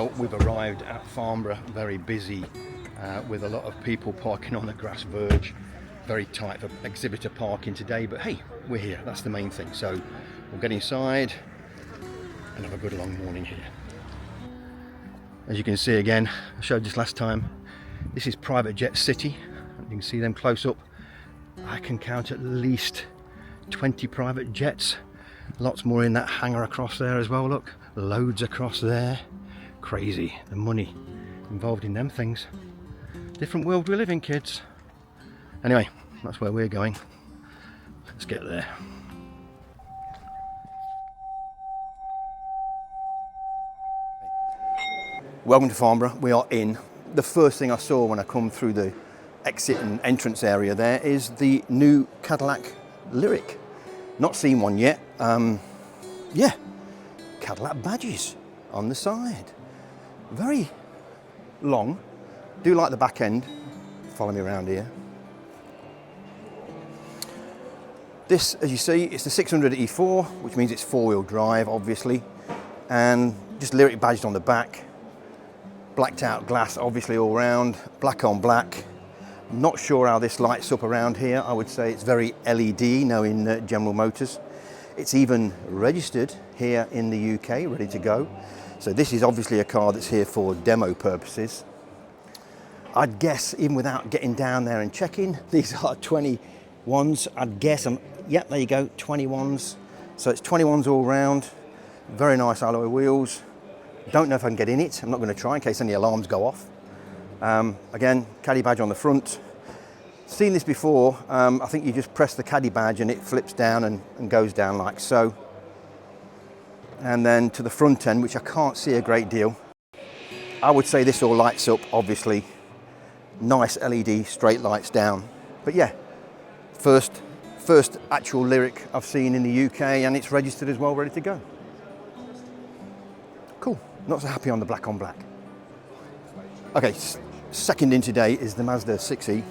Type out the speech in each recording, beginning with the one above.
Well, we've arrived at Farnborough, very busy with a lot of people parking on the grass verge. Very tight for exhibitor parking today, but hey, we're here, that's the main thing. So we'll get inside and have a good long morning here. As you can see again, I showed this last time, this is Private Jet City. You can see them close up. I can count at least 20 private jets. Lots more in that hangar across there as well, look. Loads across there. Crazy, the money involved in them things. Different world we live in, kids. Anyway, that's where we're going. Let's get there. Welcome to Farnborough. We are in. The first thing I saw when I come through the exit and entrance area there is the new Cadillac Lyric. Not seen one yet. Yeah, Cadillac badges on the side. Very long. Do like the back end. Follow me around here. This, as you see, it's the 600 E4, which means it's four-wheel drive, obviously, and just Lyric badged on the back. Blacked out glass, obviously, all round. Black on black. Not sure how this lights up around here. I would say it's very LED, knowing General Motors. It's even registered here in the UK, ready to go. So this is obviously a car that's here for demo purposes. I'd guess, even without getting down there and checking, these are 21s. I'd guess, yep, there you go, 21s. So it's 21s all round. Very nice alloy wheels. Don't know if I can get in it. I'm not going to try in case any alarms go off. Again, caddy badge on the front. Seen this before. I think you just press the caddy badge and it flips down and goes down like so. And then to the front end, which I can't see a great deal. I would say this all lights up, obviously. Nice LED straight lights down. But yeah, first actual Lyric I've seen in the UK, and it's registered as well, ready to go. Cool. Not so happy on the black on black. Okay, second in today is the Mazda 6e.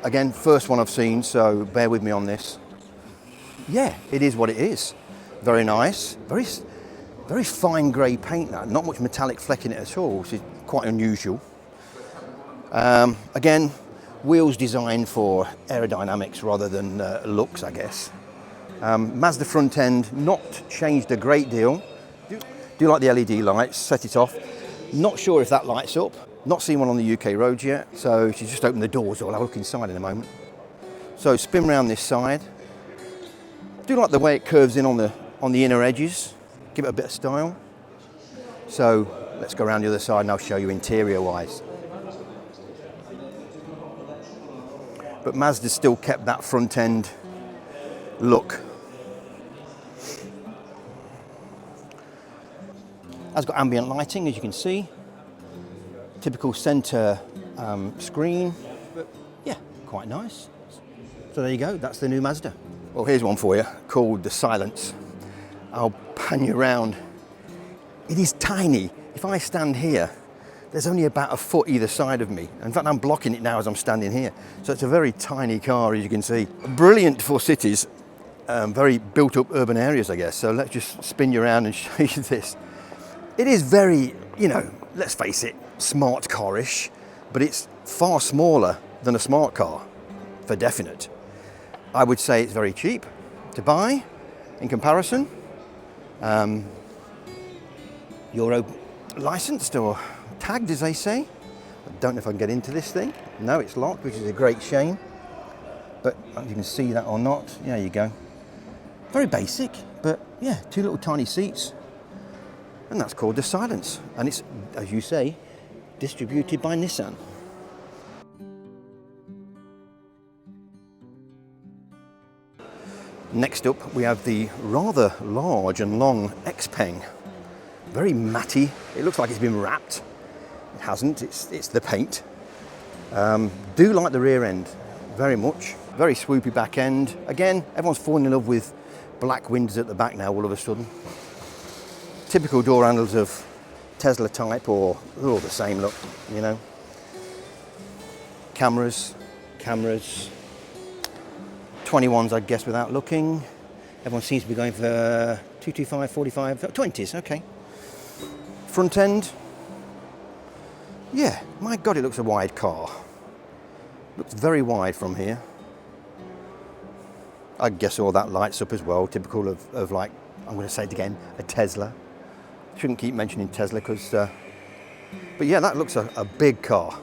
Again, first one I've seen, so bear with me on this. Yeah, it is what it is. Very nice, very fine grey paint, that. Not much metallic fleck in it at all, which is quite unusual. Again, wheels designed for aerodynamics rather than looks, I guess. Mazda front end, not changed a great deal. Do like the LED lights, set it off. Not sure if that lights up. Not seen one on the UK roads yet, so she's just opened the doors, so I'll have a look inside in a moment. So spin round this side. Do like the way it curves in on the inner edges. Give it a bit of style. So let's go around the other side and I'll show you interior wise. But Mazda's still kept that front end look. Has got ambient lighting, as you can see. Typical centre screen, but yeah, quite nice. So there you go, that's the new Mazda. Well, here's one for you, called the Silence. I'll pan you around. It is tiny. If I stand here, there's only about a foot either side of me. In fact, I'm blocking it now as I'm standing here. So it's a very tiny car, as you can see. Brilliant for cities, very built up urban areas, I guess. So let's just spin you around and show you this. It is very, let's face it, smart car-ish, but it's far smaller than a smart car, for definite. I would say it's very cheap to buy in comparison. Euro licensed or tagged, as they say. I don't know if I can get into this thing. No, it's locked, which is a great shame. But if you can see that or not, there you go. Very basic, but yeah, two little tiny seats. And that's called the Silence. And it's, as you say, distributed by Nissan. Next up, we have the rather large and long Xpeng. Very matty. It looks like it's been wrapped. It hasn't, it's the paint. Do like the rear end, very much. Very swoopy back end. Again, everyone's falling in love with black windows at the back now all of a sudden. Typical door handles of Tesla type, or they're all the same look, Cameras. 21s, I guess, without looking. Everyone seems to be going for 225, 45, 20s, okay. Front end, yeah, my God, it looks a wide car. Looks very wide from here. I guess all that lights up as well, typical of like, I'm going to say it again, a Tesla. Shouldn't keep mentioning Tesla because, but yeah, that looks a big car.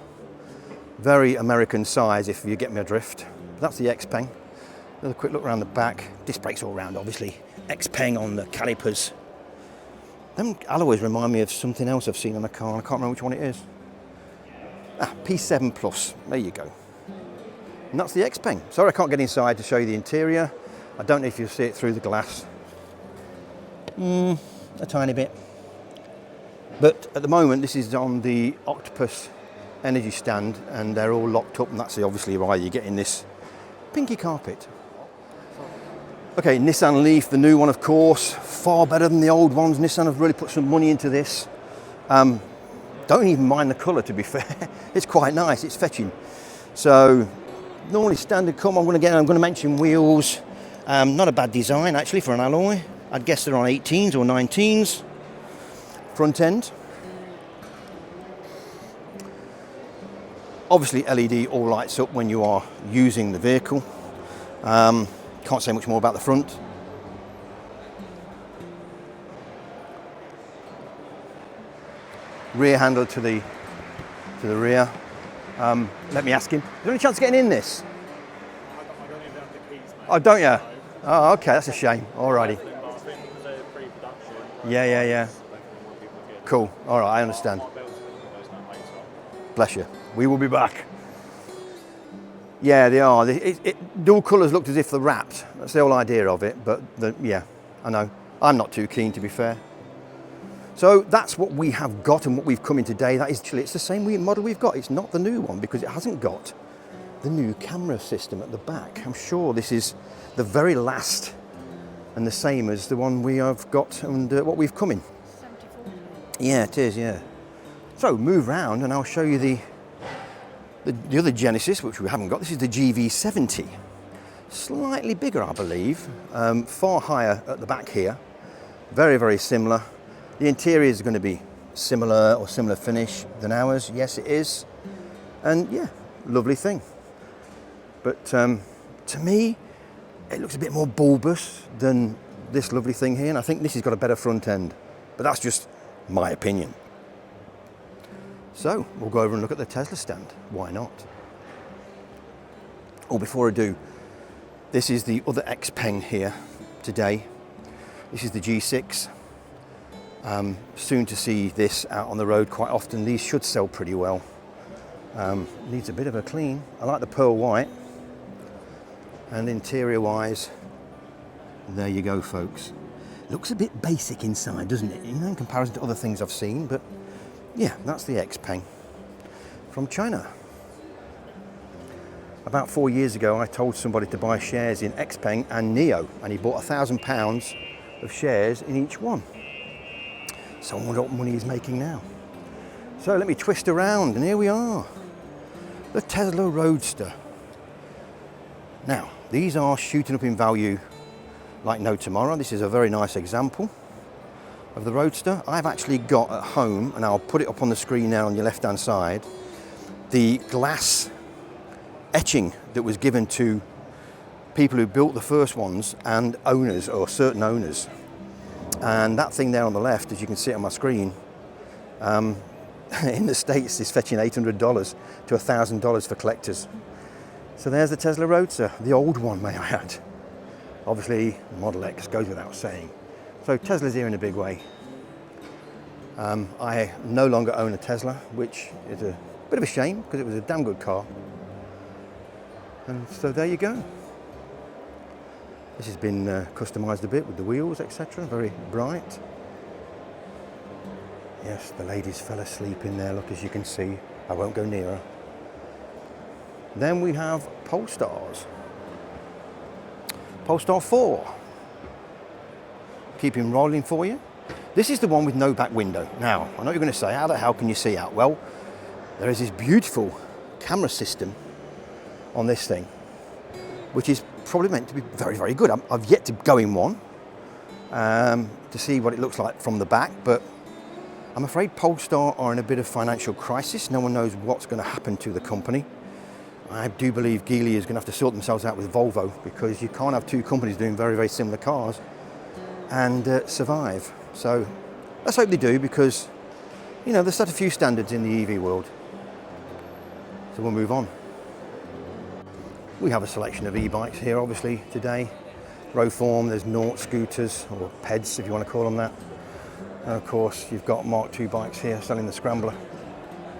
Very American size, if you get me adrift. That's the Xpeng. Another quick look around the back. Disc brakes all round, obviously. Xpeng on the calipers. Them alloys remind me of something else I've seen on a car. I can't remember which one it is. Ah, P7 Plus. There you go. And that's the Xpeng. Sorry I can't get inside to show you the interior. I don't know if you'll see it through the glass. A tiny bit. But at the moment, this is on the Octopus Energy stand, and they're all locked up, and that's obviously why you're getting this pinky carpet. Okay, Nissan Leaf, the new one, of course, far better than the old ones. Nissan have really put some money into this. Don't even mind the colour, to be fair. It's quite nice, it's fetching. So, normally standard come, I'm going to mention wheels. Not a bad design, actually, for an alloy. I'd guess they're on 18s or 19s. Front end. Obviously, LED all lights up when you are using the vehicle. Can't say much more about the front. Rear handle to the rear. Let me ask him. Is there any chance of getting in this? I don't even have the keys, mate. Oh, don't you? Oh, okay, that's a shame. Alrighty. Yeah. Cool. All right, I understand. Bless you. We will be back. Yeah, they are. Dual colours looked as if they're wrapped. That's the whole idea of it. But yeah, I know. I'm not too keen, to be fair. So that's what we have got and what we've come in today. That is actually, it's the same model we've got. It's not the new one because it hasn't got the new camera system at the back. I'm sure this is the very last and the same as the one we have got and what we've come in. 74. Yeah, it is, yeah. So move round and I'll show you the other Genesis, which we haven't got. This is the GV70. Slightly bigger, I believe. Far higher at the back here. Very, very similar. The interior is going to be similar or similar finish than ours. Yes, it is. And yeah, lovely thing. But to me, it looks a bit more bulbous than this lovely thing here. And I think this has got a better front end. But that's just my opinion. So we'll go over and look at the Tesla stand. Why not? Oh, before I do, this is the other Xpeng here today. This is the G6. Soon to see this out on the road quite often. These should sell pretty well. Needs a bit of a clean. I like the pearl white. And interior wise, there you go, folks. Looks a bit basic inside, doesn't it? You know, in comparison to other things I've seen, but yeah, that's the Xpeng from China. About 4 years ago, I told somebody to buy shares in Xpeng and NIO, and he bought £1,000 of shares in each one. So I wonder what money he's making now. So let me twist around, and here we are. The Tesla Roadster. Now, these are shooting up in value like no tomorrow. This is a very nice example of the Roadster. I've actually got at home, and I'll put it up on the screen now on your left-hand side, the glass etching that was given to people who built the first ones and owners, or certain owners. And that thing there on the left, as you can see on my screen, in the States is fetching $800 to $1,000 for collectors. So there's the Tesla Roadster, the old one, may I add. Obviously, Model X goes without saying. So Tesla's here in a big way. I no longer own a Tesla, which is a bit of a shame because it was a damn good car. And so there you go. This has been customised a bit with the wheels, etc. Very bright. Yes, the ladies fell asleep in there, look, as you can see. I won't go nearer. Then we have Polestars. Polestar 4. Keep him rolling for you. This is the one with no back window. Now, I know what you're going to say, how the hell can you see out? Well, there is this beautiful camera system on this thing, which is probably meant to be very, very good. I've yet to go in one to see what it looks like from the back, but I'm afraid Polestar are in a bit of financial crisis. No one knows what's going to happen to the company. I do believe Geely is going to have to sort themselves out with Volvo, because you can't have two companies doing very, very similar cars and survive. So let's hope they do, because, you know, they've set a few standards in the EV world. So we'll move on. We have a selection of e-bikes here, obviously, today. Row form, there's naught scooters, or PEDs if you want to call them that. And of course, you've got Mark II bikes here selling the Scrambler.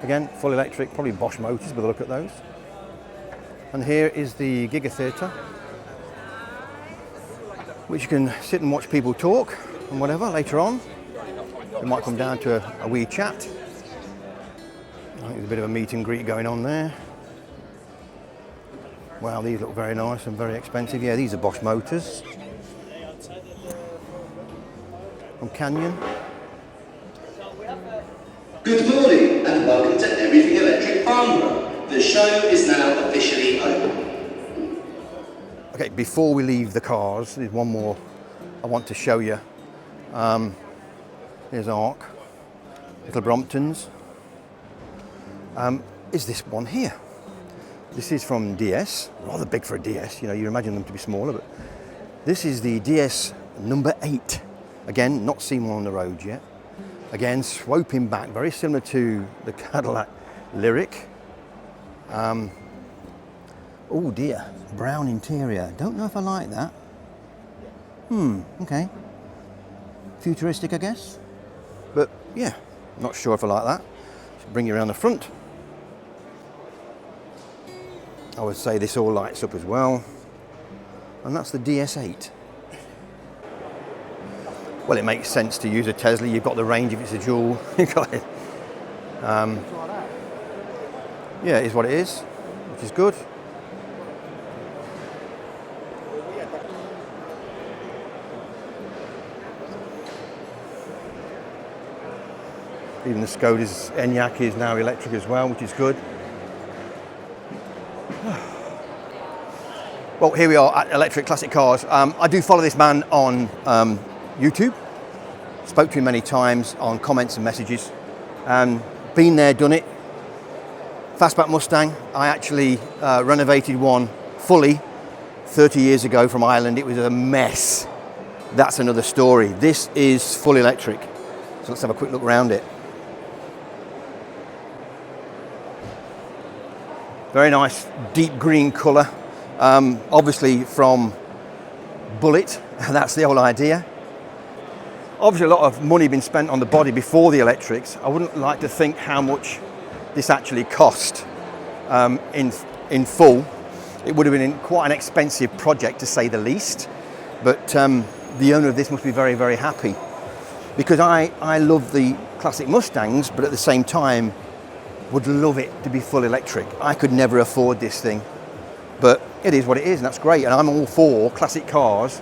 Again, full electric, probably Bosch motors by the look at those. And here is the Giga Theatre, which you can sit and watch people talk and whatever later on. We might come down to a wee chat. I think there's a bit of a meet and greet going on there. Wow, these look very nice and very expensive. Yeah, these are Bosch motors. From Canyon. Good morning and welcome to Everything Electric Farnborough. The show is now officially open. Okay, before we leave the cars, there's one more I want to show you. Here's Arc, Little Bromptons. Is this one here? This is from DS, rather big for a DS, you know, you imagine them to be smaller, but this is the DS number 8. Again, not seen one on the road yet. Again, sloping back, very similar to the Cadillac Lyric. Oh dear, brown interior. Don't know if I like that. Okay. Futuristic, I guess. But yeah, not sure if I like that. Should bring you around the front. I would say this all lights up as well. And that's the DS8. Well, it makes sense to use a Tesla. You've got the range if it's a dual. You've got it. Yeah, it is what it is, which is good. Even the Skoda's Enyaq is now electric as well, which is good. Well, here we are at Electric Classic Cars. I do follow this man on YouTube. Spoke to him many times on comments and messages. Been there, done it. Fastback Mustang. I actually renovated one fully 30 years ago from Ireland. It was a mess. That's another story. This is full electric. So let's have a quick look around it. Very nice deep green colour. Obviously from Bullet, that's the whole idea. Obviously a lot of money been spent on the body before the electrics. I wouldn't like to think how much this actually cost in full. It would have been quite an expensive project to say the least, but the owner of this must be very, very happy, because I love the classic Mustangs, but at the same time would love it to be full electric. I could never afford this thing, but it is what it is, and that's great. And I'm all for classic cars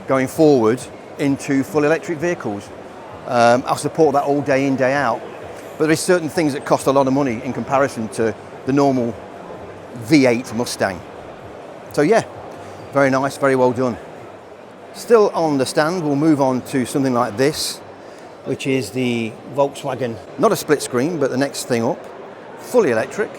going forward into full electric vehicles. I'll support that all day in, day out. But there's certain things that cost a lot of money in comparison to the normal V8 Mustang. So yeah, very nice, very well done. Still on the stand, we'll move on to something like this, which is the Volkswagen, not a split screen, but the next thing up, fully electric.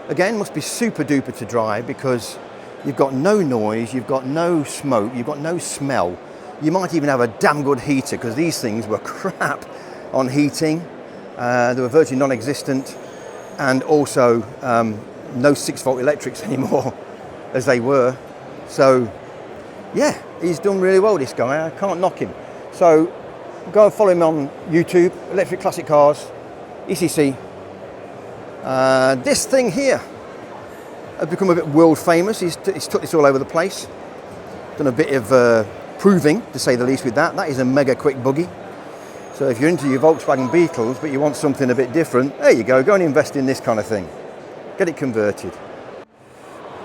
Again, must be super duper to drive, because you've got no noise, you've got no smoke, you've got no smell. You might even have a damn good heater, because these things were crap on heating. They were virtually non-existent, and also no 6-volt electrics anymore as they were. So yeah, he's done really well, this guy. I can't knock him. So go and follow him on YouTube, Electric Classic Cars, ECC. This thing here has become a bit world famous. He's took this all over the place. Done a bit of proving, to say the least, with that. That is a mega quick buggy. So if you're into your Volkswagen Beetles, but you want something a bit different, there you go and invest in this kind of thing. Get it converted.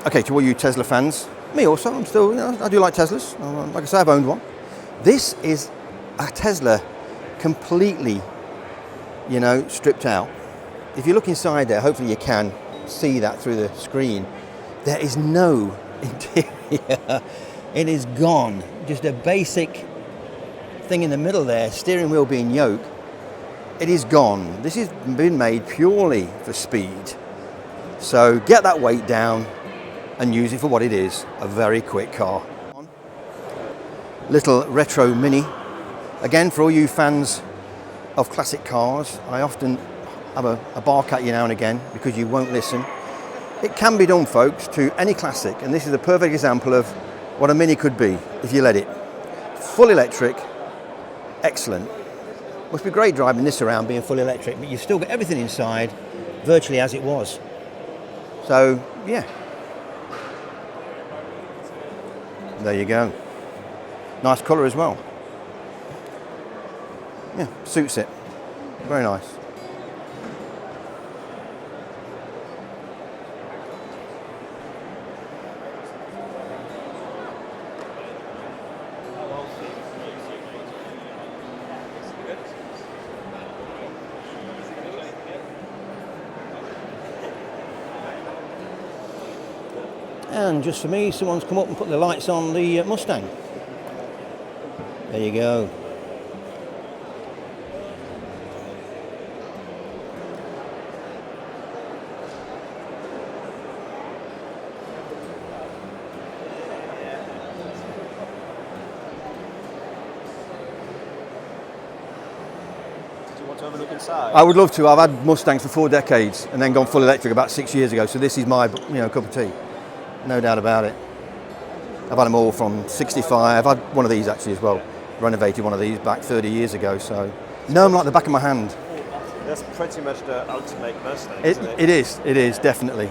Okay, to all you Tesla fans, me also, I'm still, you know, I do like Teslas. Like I say, I've owned one. This is a Tesla completely, you know, stripped out. If you look inside there, hopefully you can see that through the screen. There is no interior. It is gone. Just a basic thing in the middle there, steering wheel being yoke. it is gone. This has been made purely for speed. So get that weight down and use it for what it is, a very quick car. Little retro Mini. Again, for all you fans of classic cars, I often have a bark at you now and again because you won't listen. It can be done, folks, to any classic, and this is a perfect example of what a Mini could be if you let it. Full electric, excellent. Must be great driving this around being full electric, but you've still got everything inside virtually as it was. So, yeah. There you go. Nice colour as well. Yeah, suits it. Very nice. And just for me, someone's come up and put the lights on the Mustang. There you go. Have a look inside. I would love to. I've had Mustangs for 4 decades and then gone full electric about 6 years ago. So this is my, cup of tea. No doubt about it. I've had them all from 65. I've had one of these actually as well. Renovated one of these back 30 years ago. So know them like the back of my hand. That's pretty much the ultimate Mustang, It is. It is definitely.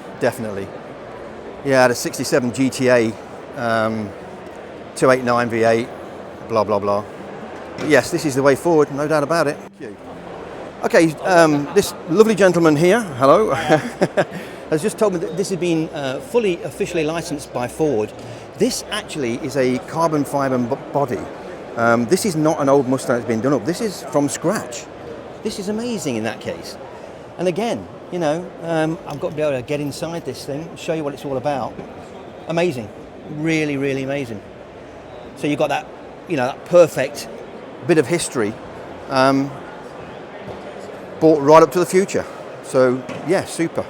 Yeah, I had a 67 GTA, 289 V8, blah blah blah. But yes, this is the way forward. No doubt about it. Thank you. Okay, this lovely gentleman here, hello, has just told me that this has been fully officially licensed by Ford. This actually is a carbon fibre body. This is not an old Mustang that's been done up. This is from scratch. This is amazing in that case. And again, I've got to be able to get inside this thing, show you what it's all about. Amazing, really, really amazing. So you've got that, that perfect bit of history. Brought right up to the future. So yeah, super.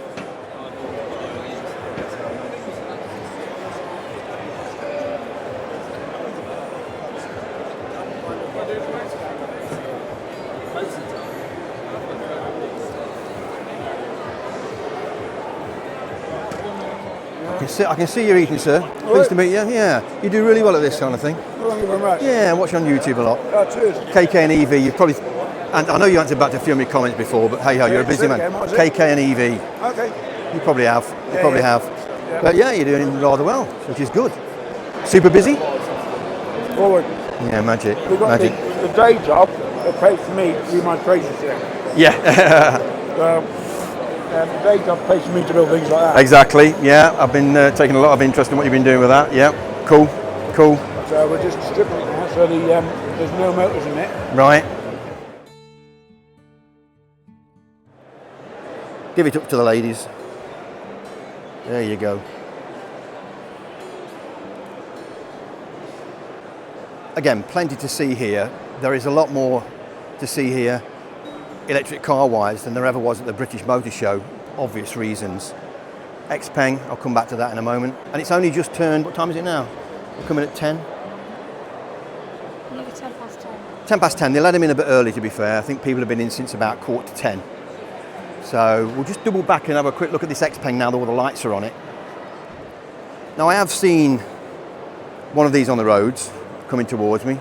I can see you're eating, sir. Pleased to meet you. Yeah, you do really well at this kind of thing. Thank you very much. Yeah, I watch you on YouTube a lot. Cheers. KK and EV, you probably, and I know you answered back to a few of my comments before, but hey ho, you're a busy man. KK and EV. Okay. You probably have. You probably have. Yeah. But yeah, you're doing rather well, which is good. Super busy? Forward. Yeah, magic. We've got Magic. the day job that pays for me to do my apprenticeship. Yeah. The day job pays for me to build things like that. Exactly. Yeah, I've been taking a lot of interest in what you've been doing with that. Yeah. Cool. So we're just stripping it now, so there's no motors in it. Right. Give it up to the ladies. There you go. Again, plenty to see here. There is a lot more to see here, electric car wise, than there ever was at the British Motor Show, obvious reasons. Xpeng, I'll come back to that in a moment. And it's only just turned, what time is it now? We're coming at 10? Maybe 10 past 10. 10 past 10, they let him in a bit early to be fair. I think people have been in since about 9:45. So we'll just double back and have a quick look at this Xpeng now that all the lights are on it. Now I have seen one of these on the roads coming towards me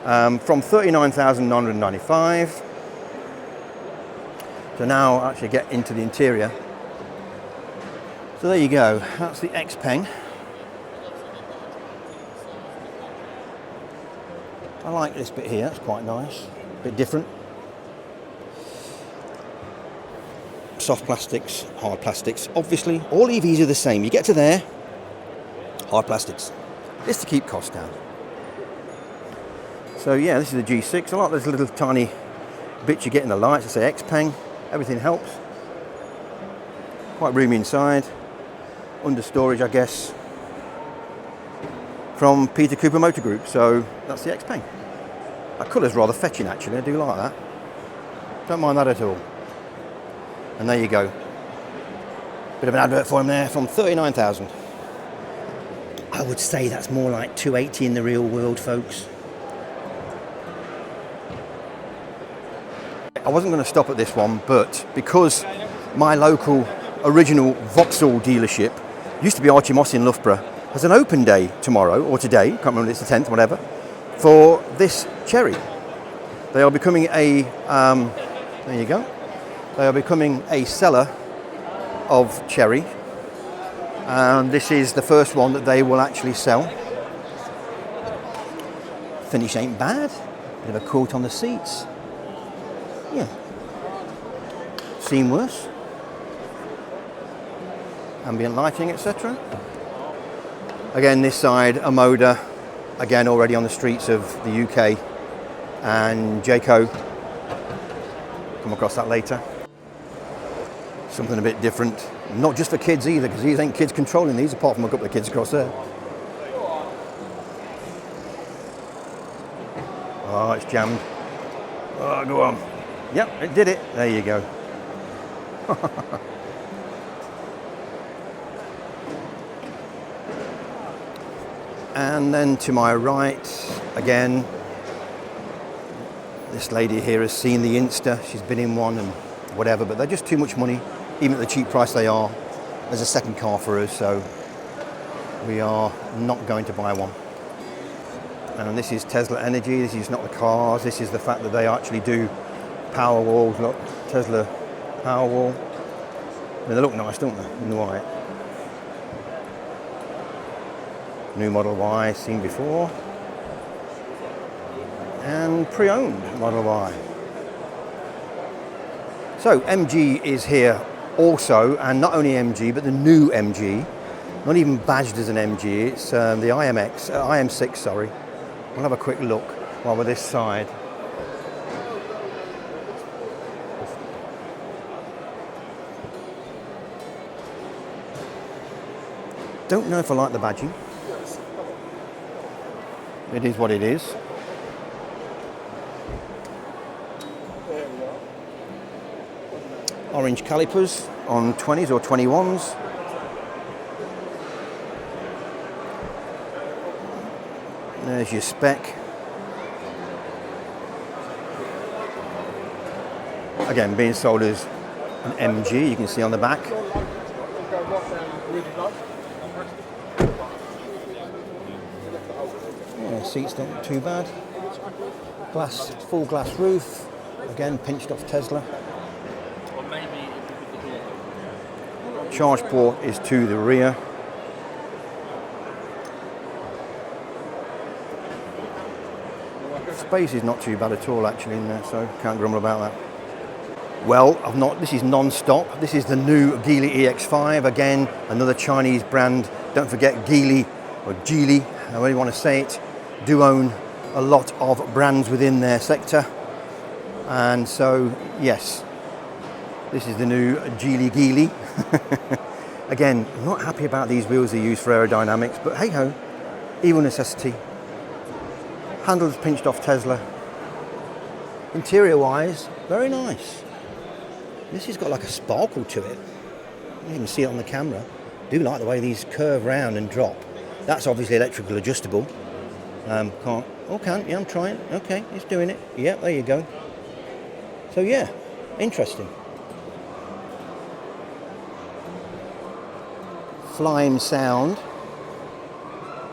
from 39,995. So now I'll actually get into the interior. So there you go, that's the Xpeng. I like this bit here, that's quite nice, a bit different. Soft plastics, hard plastics, obviously all EVs are the same. You get to there, hard plastics. This to keep costs down. So yeah, this is the G6. I like those little tiny bits you get in the lights. I say Xpeng, everything helps. Quite roomy inside. Under storage, I guess, from Peter Cooper Motor Group. So that's the Xpeng. That colour's rather fetching actually, I do like that. Don't mind that at all. And there you go. Bit of an advert for him there from 39,000. I would say that's more like 280 in the real world, folks. I wasn't going to stop at this one, but because my local original Vauxhall dealership, used to be Archie Moss in Loughborough, has an open day tomorrow, or today, can't remember if it's the 10th, whatever, for this Chery. They are becoming a, there you go, they are becoming a seller of Chery, and this is the first one that they will actually sell. Finish ain't bad, bit of a quilt on the seats. Yeah, seamless, ambient lighting, etc. Again, this side, a Moda, again already on the streets of the UK, and Jayco, come across that later. Something a bit different, not just for kids either, because these ain't kids controlling these, apart from a couple of kids across there. Oh, it's jammed. Oh, go on. Yep, it did it. There you go. And then to my right, again, this lady here has seen the Insta. She's been in one and whatever, but they're just too much money, even at the cheap price they are. There's a second car for us, so we are not going to buy one. And this is Tesla Energy. This is not the cars. This is the fact that they actually do power walls, not Tesla Powerwall. I mean, they look nice, don't they, in the white. New Model Y, seen before. And pre-owned Model Y. So MG is here also, and not only MG, but the new MG. Not even badged as an MG, it's the IM6, sorry. We'll have a quick look while we're this side. Don't know if I like the badging. It is what it is. Orange calipers on 20s or 21s. There's your spec. Again, being sold as an MG, you can see on the back. Yeah, seats don't look too bad. Glass, full glass roof. Again, pinched off Tesla. Charge port is to the rear. Space is not too bad at all actually in there, so can't grumble about that. Well, this is non-stop. This is the new Geely EX5. Again, another Chinese brand. Don't forget Geely, or Geely, however you want to say it, do own a lot of brands within their sector. And so, yes, this is the new Geely. Again, I'm not happy about these wheels they use for aerodynamics, but hey ho, evil necessity. Handles pinched off Tesla. Interior wise, very nice. This has got like a sparkle to it. You can see it on the camera. I do like the way these curve round and drop. That's obviously electrical adjustable. Can't, yeah, I'm trying. Okay, it's doing it. Yeah, there you go. So yeah, interesting. Flying sound.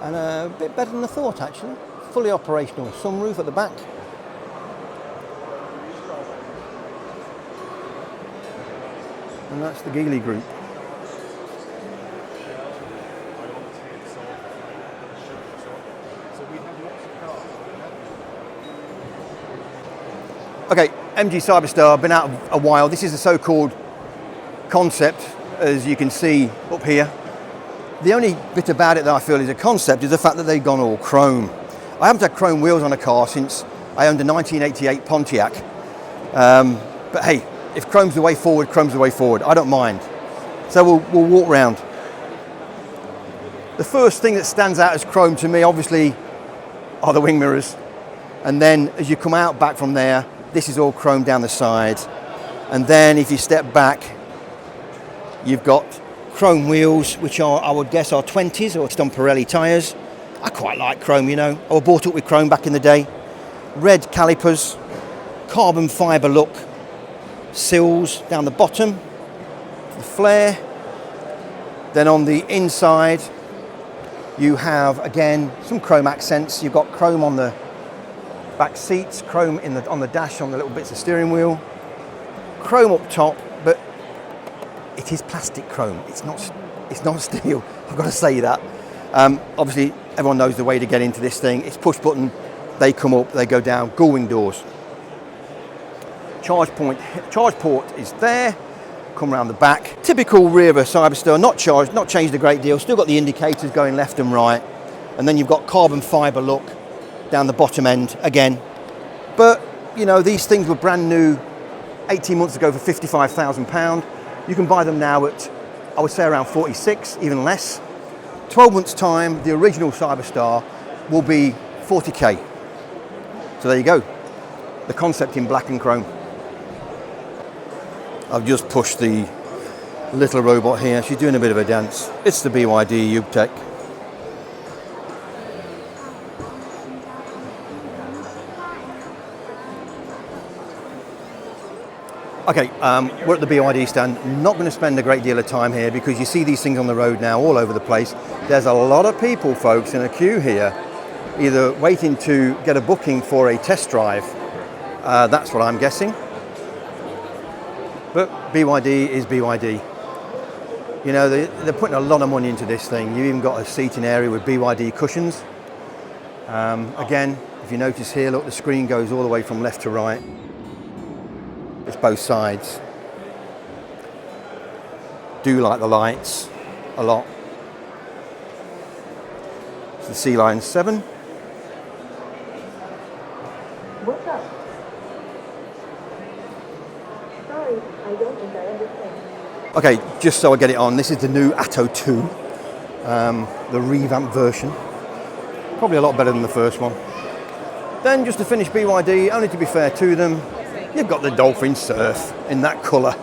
And a bit better than I thought actually. Fully operational. Sunroof at the back. And that's the Geely group. Okay, MG Cyberstar, been out a while. This is a so-called concept, as you can see up here. The only bit about it that I feel is a concept is the fact that they've gone all chrome. I haven't had chrome wheels on a car since I owned a 1988 Pontiac. But hey, if chrome's the way forward, chrome's the way forward. I don't mind. So we'll walk round. The first thing that stands out as chrome to me, obviously, are the wing mirrors. And then as you come out back from there, This is all chrome down the side. And then if you step back, you've got chrome wheels, which are, I would guess, are 20s or just on Pirelli tyres. I quite like chrome, you know. I was brought up with chrome back in the day. Red calipers, carbon fibre look, sills down the bottom, the flare. Then on the inside, you have, again, some chrome accents. You've got chrome on the back seats, chrome on the dash, on the little bits of steering wheel. Chrome up top, but it is plastic chrome. It's not steel. I've got to say that. Obviously, everyone knows the way to get into this thing. It's push button. They come up, they go down. Gullwing doors. Charge port is there. Come around the back. Typical rear of a Cyberster. Not charged, not changed a great deal. Still got the indicators going left and right. And then you've got carbon fibre look down the bottom end again. But you know, these things were brand new 18 months ago for £55,000. You can buy them now at, I would say, around 46, even less. 12 months time, the original Cyberstar will be 40k. So there you go. The concept in black and chrome. I've just pushed the little robot here. She's doing a bit of a dance. It's the BYD UTech. Okay, we're at the BYD stand. Not going to spend a great deal of time here because you see these things on the road now all over the place. There's a lot of people, folks, in a queue here, either waiting to get a booking for a test drive. That's what I'm guessing. But BYD is BYD. You know, they're putting a lot of money into this thing. You've even got a seating area with BYD cushions. Again, if you notice here, look, the screen goes all the way from left to right. It's both sides. Do like the lights a lot. It's the C-Line 7. What's up? Sorry, I don't think I understand. Okay, just so I get it on, this is the new Atto 2, the revamped version. Probably a lot better than the first one. Then just to finish BYD, only to be fair to them, you've got the Dolphin Surf in that colour,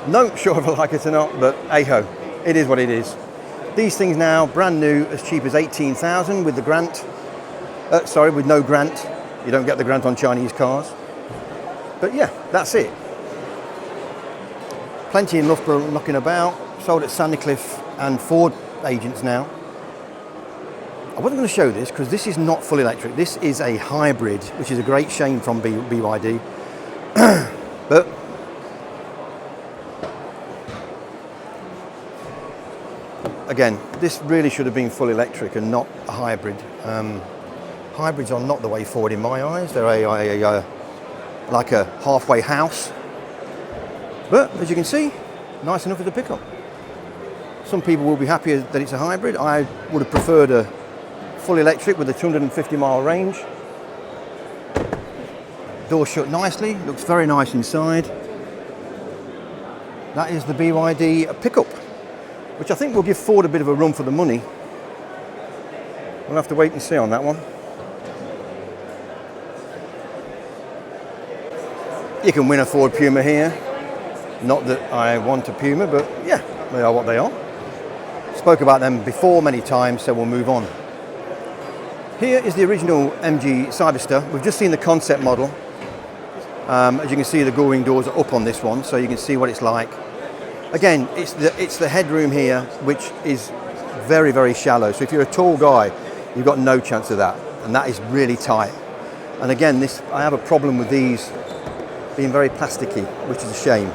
No, sure if I like it or not, but hey-ho, it is what it is. These things now, brand new, as cheap as 18,000 with the grant. With no grant. You don't get the grant on Chinese cars. But yeah, that's it. Plenty in Loughborough knocking about. Sold at Sandycliff and Ford agents now. I wasn't going to show this because this is not full electric. This is a hybrid, which is a great shame from BYD. But again, this really should have been full electric and not a hybrid. Hybrids are not the way forward in my eyes. They're like a halfway house. But as you can see, nice enough as a pickup. Some people will be happy that it's a hybrid. I would have preferred a full electric with a 250-mile range. Door shut nicely, looks very nice inside. That is the BYD pickup, which I think will give Ford a bit of a run for the money. We'll have to wait and see on that one. You can win a Ford Puma here. Not that I want a Puma, but yeah, they are what they are. Spoke about them before many times, so we'll move on. Here is the original MG Cyberster. We've just seen the concept model. As you can see, the gullwing doors are up on this one, so you can see what it's like. Again, it's the headroom here, which is very, very shallow. So if you're a tall guy, you've got no chance of that, and that is really tight. And again, I have a problem with these being very plasticky, which is a shame.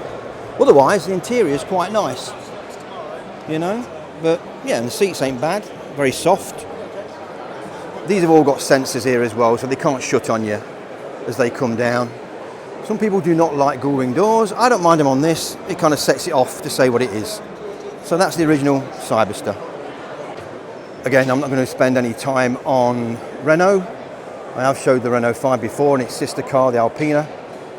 Otherwise, the interior is quite nice, you know. But yeah, and the seats ain't bad, very soft. These have all got sensors here as well, so they can't shut on you as they come down. Some people do not like gullwing doors. I don't mind them on this. It kind of sets it off to say what it is. So that's the original Cyberster. Again, I'm not going to spend any time on Renault. I have showed the Renault 5 before and its sister car, the Alpina.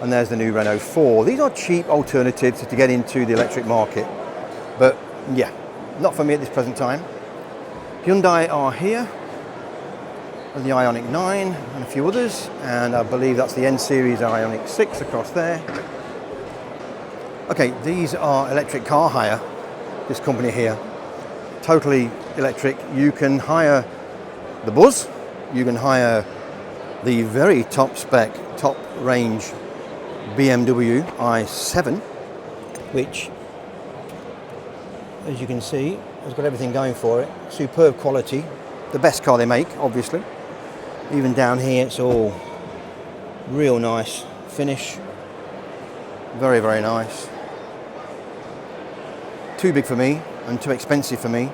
And there's the new Renault 4. These are cheap alternatives to get into the electric market. But yeah, not for me at this present time. Hyundai are here. the Ioniq 9 and a few others, and I believe that's the N series Ioniq 6 across there. Okay, these are electric car hire, this company here. Totally electric. You can hire the Buzz, you can hire the very top spec, top range BMW i7, which, as you can see, has got everything going for it. Superb quality, the best car they make, obviously. Even down here, it's all real nice finish. Very, very nice. Too big for me and too expensive for me.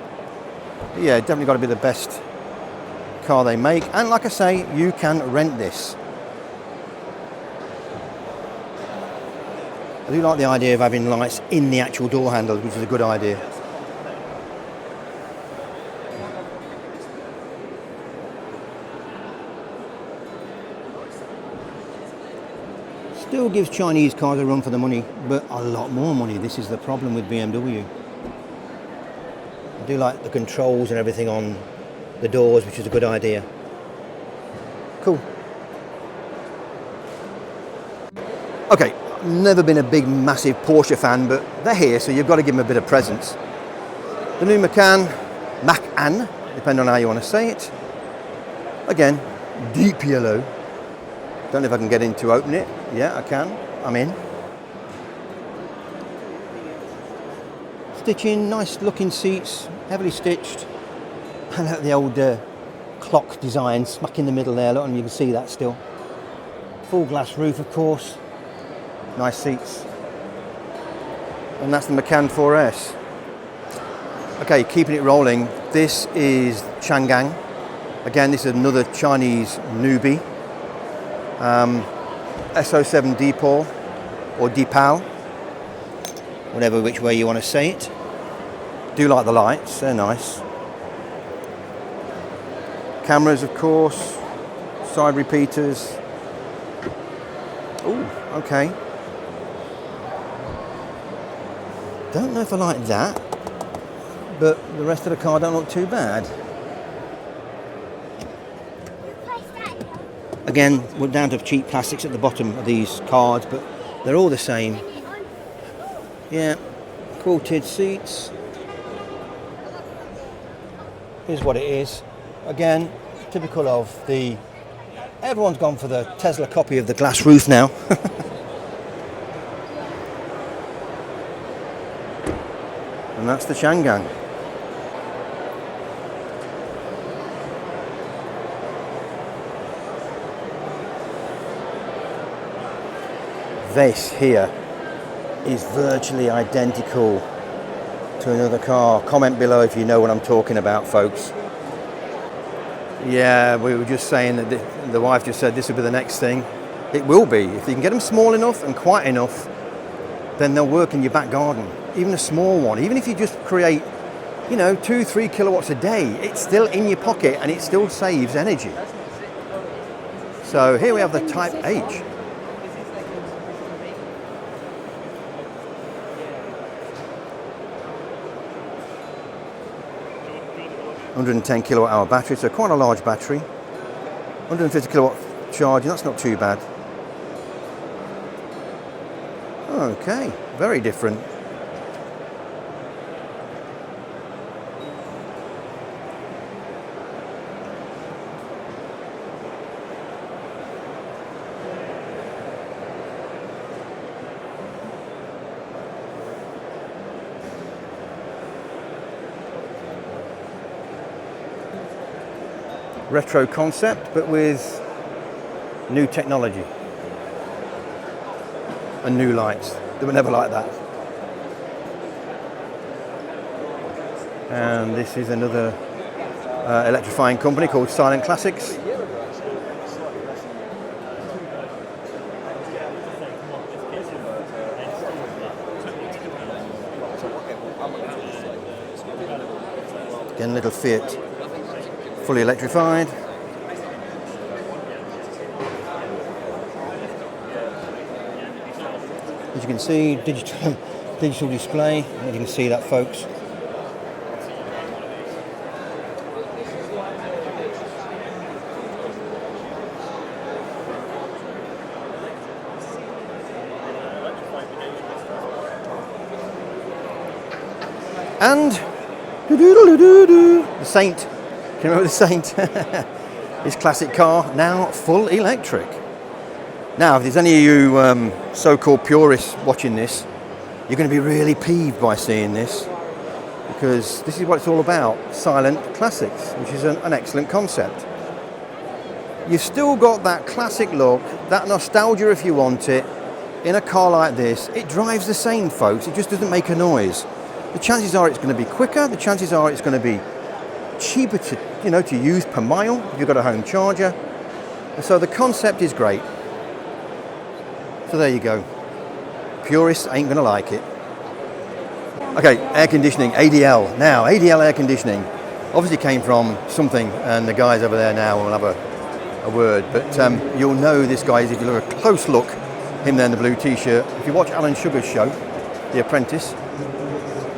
But yeah, definitely got to be the best car they make. And like I say, you can rent this. I do like the idea of having lights in the actual door handles, which is a good idea. Still gives Chinese cars a run for the money, but a lot more money. This is the problem with BMW. I do like the controls and everything on the doors, which is a good idea. Cool. Okay, never been a big, massive Porsche fan, but they're here, so you've got to give them a bit of presence. The new Macan, depending on how you want to say it. Again, deep yellow. Don't know if I can get in to open it. Yeah, I can. I'm in. Stitching, nice looking seats, heavily stitched. And the old clock design smack in the middle there, look, and you can see that still. Full glass roof, of course. Nice seats. And that's the Macan 4S. Okay, keeping it rolling. This is Changang. Again, this is another Chinese newbie. SO7 Depot or Depal, whatever which way you want to say it. Do like the lights, they're nice. Cameras, of course, side repeaters. Oh, okay. Don't know if I like that, but the rest of the car don't look too bad. Again, we're down to cheap plastics at the bottom of these cards, but they're all the same. Yeah, quilted seats. Here's what it is. Again, typical of the... Everyone's gone for the Tesla copy of the glass roof now. And that's the Changang. This here is virtually identical to another car. Comment below if you know what I'm talking about, folks. Yeah, we were just saying that the wife just said this will be the next thing. It will be. If you can get them small enough and quiet enough, then they'll work in your back garden. Even a small one. Even if you just create, 2-3 kilowatts a day, it's still in your pocket and it still saves energy. So here we have the Type H. $110 kilowatt hour battery, so quite a large battery. 150 kilowatt charging, that's not too bad. Okay, very different. Retro concept, but with new technology and new lights. They were never like that. And this is another electrifying company called Silent Classics. Again, little Fiat, fully electrified. As you can see, digital display. You can see that, folks. And the Saint. Can you remember the Saint? His classic car, now full electric. Now, if there's any of you so-called purists watching this, you're going to be really peeved by seeing this, because this is what it's all about, silent classics, which is an excellent concept. You've still got that classic look, that nostalgia if you want it, in a car like this. It drives the same, folks, it just doesn't make a noise. The chances are it's going to be quicker, the chances are it's going to be cheaper to, to use per mile if you've got a home charger. And so the concept is great. So there you go. Purists ain't going to like it. Okay, air conditioning, ADL. Now, ADL air conditioning obviously came from something, and the guys over there now will have a word, but you'll know this guy if you look a close look, him there in the blue t-shirt. If you watch Alan Sugar's show, The Apprentice,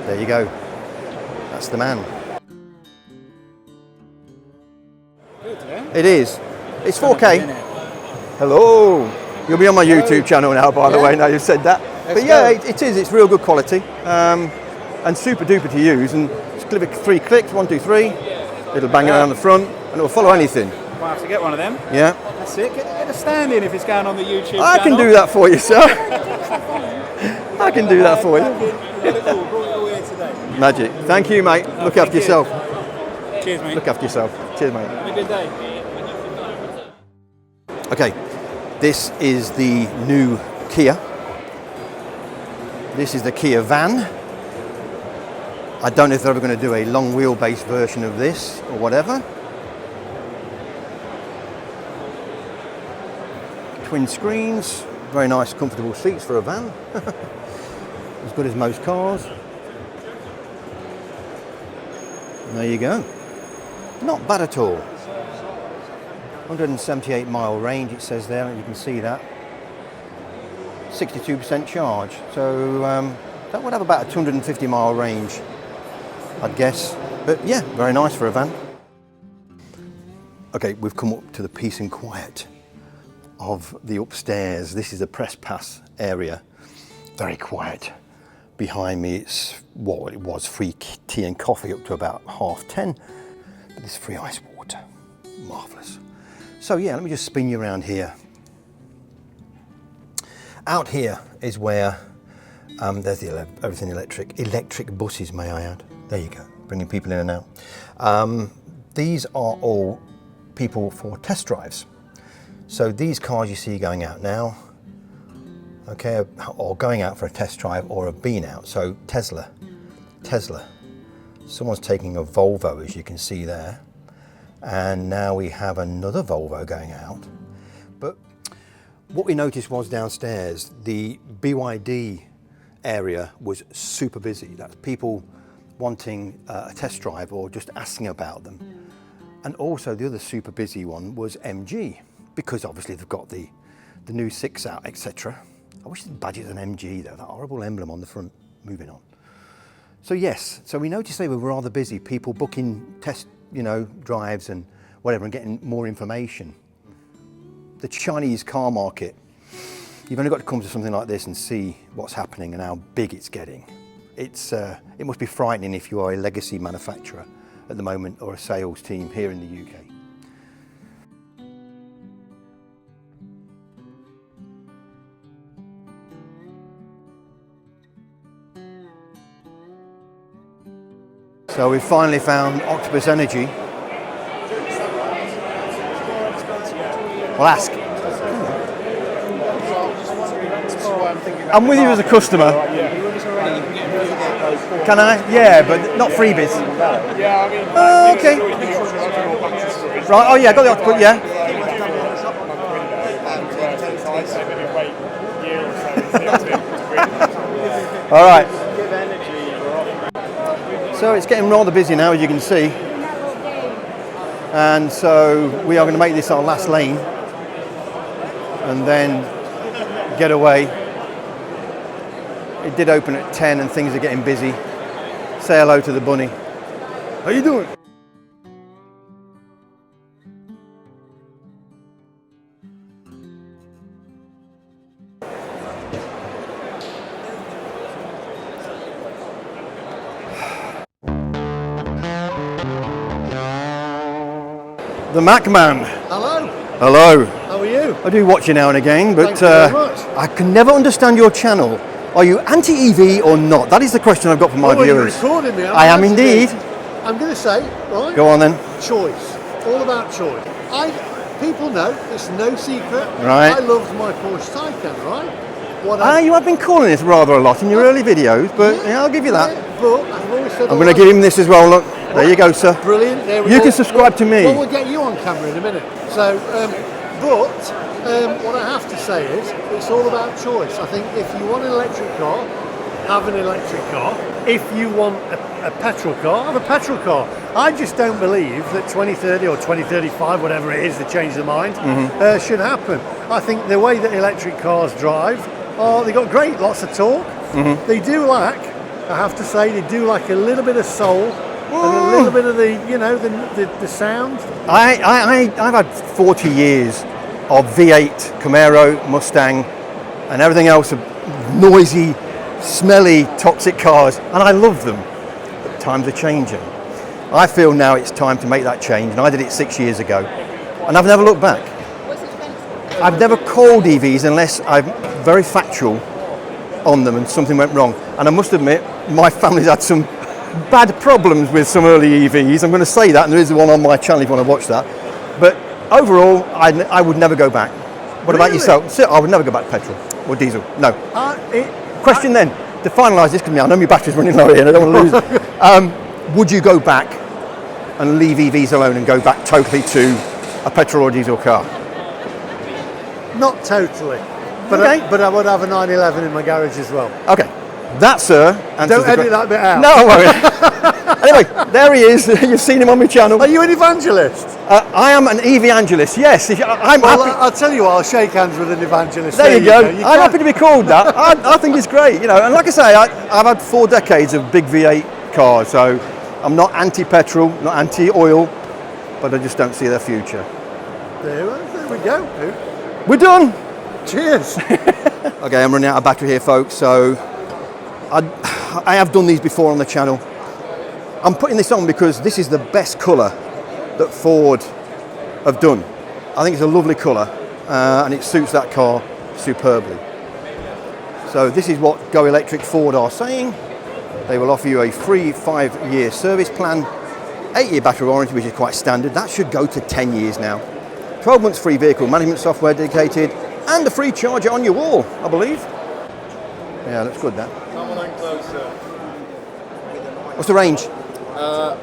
there you go. That's the man. It is. It's 4K. Hello. You'll be on my YouTube channel now, by the way, now you've said that. But yeah, it is. It's real good quality and super duper to use. And just click 3 clicks, 1, 2, 3. It'll bang around the front and it'll follow anything. Might have to get one of them. Yeah. That's it. Get a stand in if it's going on the YouTube channel. I can do that for you, sir. I can do that for you. Magic. Thank you, mate. Look after yourself. Cheers, mate. Look after yourself. Cheers, mate. Have a good day. Okay, this is the new Kia. This is the Kia van. I don't know if they're ever going to do a long wheelbase version of this or whatever. Twin screens, very nice comfortable seats for a van. As good as most cars. And there you go. Not bad at all. 178 mile range it says there, and you can see that. 62% charge, so that would have about a 250 mile range, I'd guess. But yeah, very nice for a van. Okay, we've come up to the peace and quiet of the upstairs. This is the press pass area. Very quiet. Behind me it's what it was, free tea and coffee up to about 10:30. But there's free ice water. Marvellous. So yeah, let me just spin you around here. Out here is where there's the everything electric. Electric buses, may I add. There you go, bringing people in and out. These are all people for test drives. So these cars you see going out now, okay, or going out for a test drive or have been out. So Tesla. Someone's taking a Volvo, as you can see there. And now we have another Volvo going out. But what we noticed was downstairs, the BYD area was super busy. That's people wanting a test drive or just asking about them. And also the other super busy one was MG, because obviously they've got the new 6 out, etc. I wish the badge is an MG though, that horrible emblem on the front. Moving on. So yes, so we noticed they were rather busy, people booking test drives and whatever, and getting more information. The Chinese car market, you've only got to come to something like this and see what's happening and how big it's getting. It must be frightening if you are a legacy manufacturer at the moment or a sales team here in the UK. So we finally found Octopus Energy. Well, ask. I'm with you as a customer. Can I? Yeah, but not freebies. Okay. Right, oh yeah, I got the Octopus, yeah. All right. So it's getting rather busy now, as you can see. And so we are going to make this our last lane and then get away. It did open at 10 and things are getting busy. Say hello to the bunny. How you doing? the Mac Man. Hello. Hello. How are you? I do watch you now and again, but Thank you very much. I can never understand your channel. Are you anti-EV or not? That is the question I've got for my viewers. You're recording me. I am indeed. I'm going to say, right? Go on then. Choice. All about choice. People know, it's no secret. Right. I loved my Porsche Taycan, right? You have been calling this rather a lot in your early videos, but yeah, I'll give you that. But I've always said I'm going to give him this as well. Look, there you go, sir. Brilliant. There we You go. can subscribe to me. Well, we'll get you on camera in a minute. So, what I have to say is, it's all about choice. I think if you want an electric car, have an electric car. If you want a petrol car, have a petrol car. I just don't believe that 2030 or 2035, whatever it is, the change of mind, should happen. I think the way that electric cars drive, they got great, lots of torque. They do lack, I have to say, they do lack a little bit of soul and a little bit of the sound. I've had 40 years of V8 Camaro, Mustang, and everything else of noisy, smelly, toxic cars, and I love them. But times are changing. I feel now it's time to make that change, and I did it 6 years ago, and I've never looked back. I've never called EVs unless I'm very factual on them and something went wrong. And I must admit, my family's had some bad problems with some early EVs. I'm going to say that, and there is one on my channel if you want to watch that. But overall, I would never go back. What about yourself? So I would never go back to petrol or diesel. No. Question then, to finalise this, because I know my battery's running low here and I don't want to lose it. Would you go back and leave EVs alone and go back totally to a petrol or diesel car? Not totally, but Okay. but I would have a 911 in my garage as well. Okay, that, sir, answers Don't edit that bit out. No, I won't. Anyway, there he is. You've seen him on my channel. Are you an evangelist? I am an evangelist, yes. I'm Well, happy. I'll tell you what, I'll shake hands with an evangelist. There you go. I'm can. happy to be called that. I think it's great, you know. And like I say, I've had 4 decades of big V8 cars, so I'm not anti-petrol, not anti-oil, but I just don't see their future. There we go. We're done. Cheers. Okay, I'm running out of battery here, folks, so I have done these before on the channel. I'm putting this on because this is the best colour that Ford have done. I think it's a lovely colour and it suits that car superbly. So this is what Go Electric Ford are saying. They will offer you a free 5-year service plan, 8-year battery warranty, which is quite standard. That should go to 10 years now. 12 months free vehicle management software dedicated, and a free charger on your wall, I believe. Yeah, looks good, that. Come on closer. What's the range?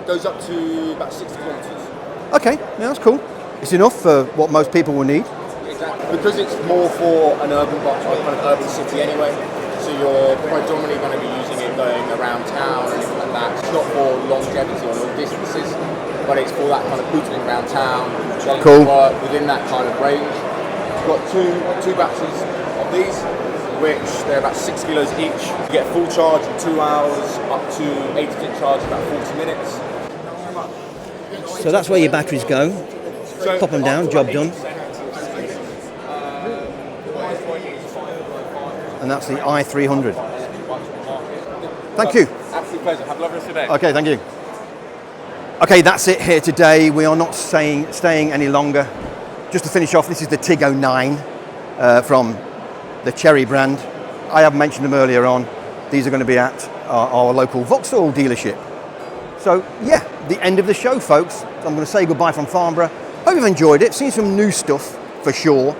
Goes up to about 60 kilometres. Okay, yeah, that's cool. It's enough for what most people will need. Exactly. Because it's more for an urban box, kind of urban city anyway. So you're predominantly going to be using it going around town and anything like that. It's not for longevity or long distances, but it's for that kind of booting around town, getting to work within that kind of range. We've got two batteries of these, which they're about 6 kilos each. You get full charge in 2 hours, up to 80% charge in about 40 minutes. So that's where your batteries go. So Pop them down, job done. And that's the i300. Thank you. Absolute pleasure. Have a lovely rest of the day. Okay, thank you. Okay, that's it here today. We are not staying any longer. Just to finish off, this is the TIG 09 from the Chery brand. I have mentioned them earlier on. These are going to be at our local Vauxhall dealership. So yeah, the end of the show, folks. So I'm going to say goodbye from Farnborough. Hope you've enjoyed it. Seen some new stuff for sure.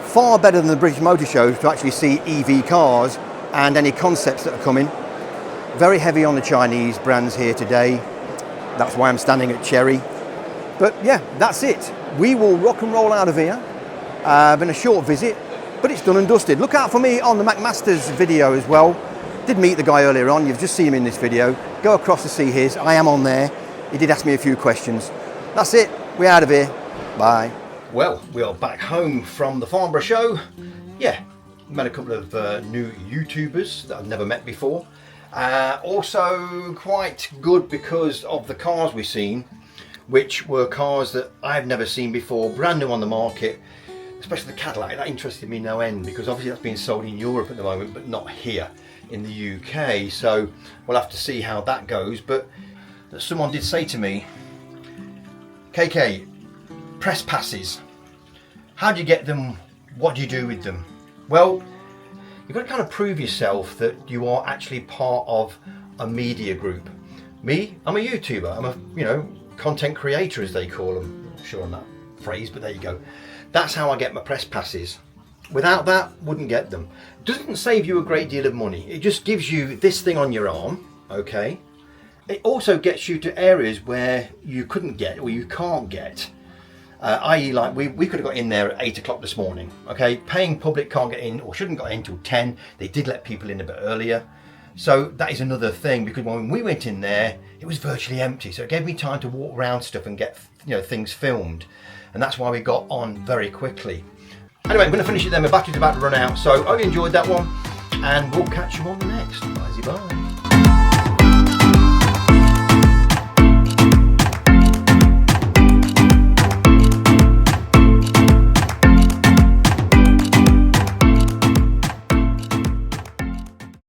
Far better than the British Motor Show to actually see EV cars and any concepts that are coming. Very heavy on the Chinese brands here today. That's why I'm standing at Chery. But yeah, that's it. We will rock and roll out of here. Been a short visit, but it's done and dusted. Look out for me on the MacMaster's video as well. Did meet the guy earlier on. You've just seen him in this video. Go across to see his. I am on there. He did ask me a few questions. That's it. We're out of here. Bye. Well, we are back home from the Farnborough show. Yeah, met a couple of new YouTubers that I've never met before. Also quite good because of the cars we've seen, which were cars that I've never seen before, brand new on the market, especially the Cadillac. That interested me no end because obviously that's being sold in Europe at the moment, but not here in the UK. So we'll have to see how that goes. But someone did say to me, KK, press passes. How do you get them? What do you do with them? Well, you've got to kind of prove yourself that you are actually part of a media group. Me, I'm a YouTuber. I'm a, you know, content creator, as they call them. I'm sure on that phrase, but there you go. That's how I get my press passes. Without that, wouldn't get them. Doesn't save you a great deal of money. It just gives you this thing on your arm, okay? It also gets you to areas where you couldn't get or you can't get. I.e. like we could have got in there at 8 o'clock this morning, okay? Paying public can't get in or shouldn't get in till 10. They did let people in a bit earlier. So that is another thing, because when we went in there, it was virtually empty. So it gave me time to walk around stuff and get, you know, things filmed. And that's why we got on very quickly. Anyway, I'm going to finish it then. My battery's about to run out. So I hope you enjoyed that one, and we'll catch you on the next. Bye.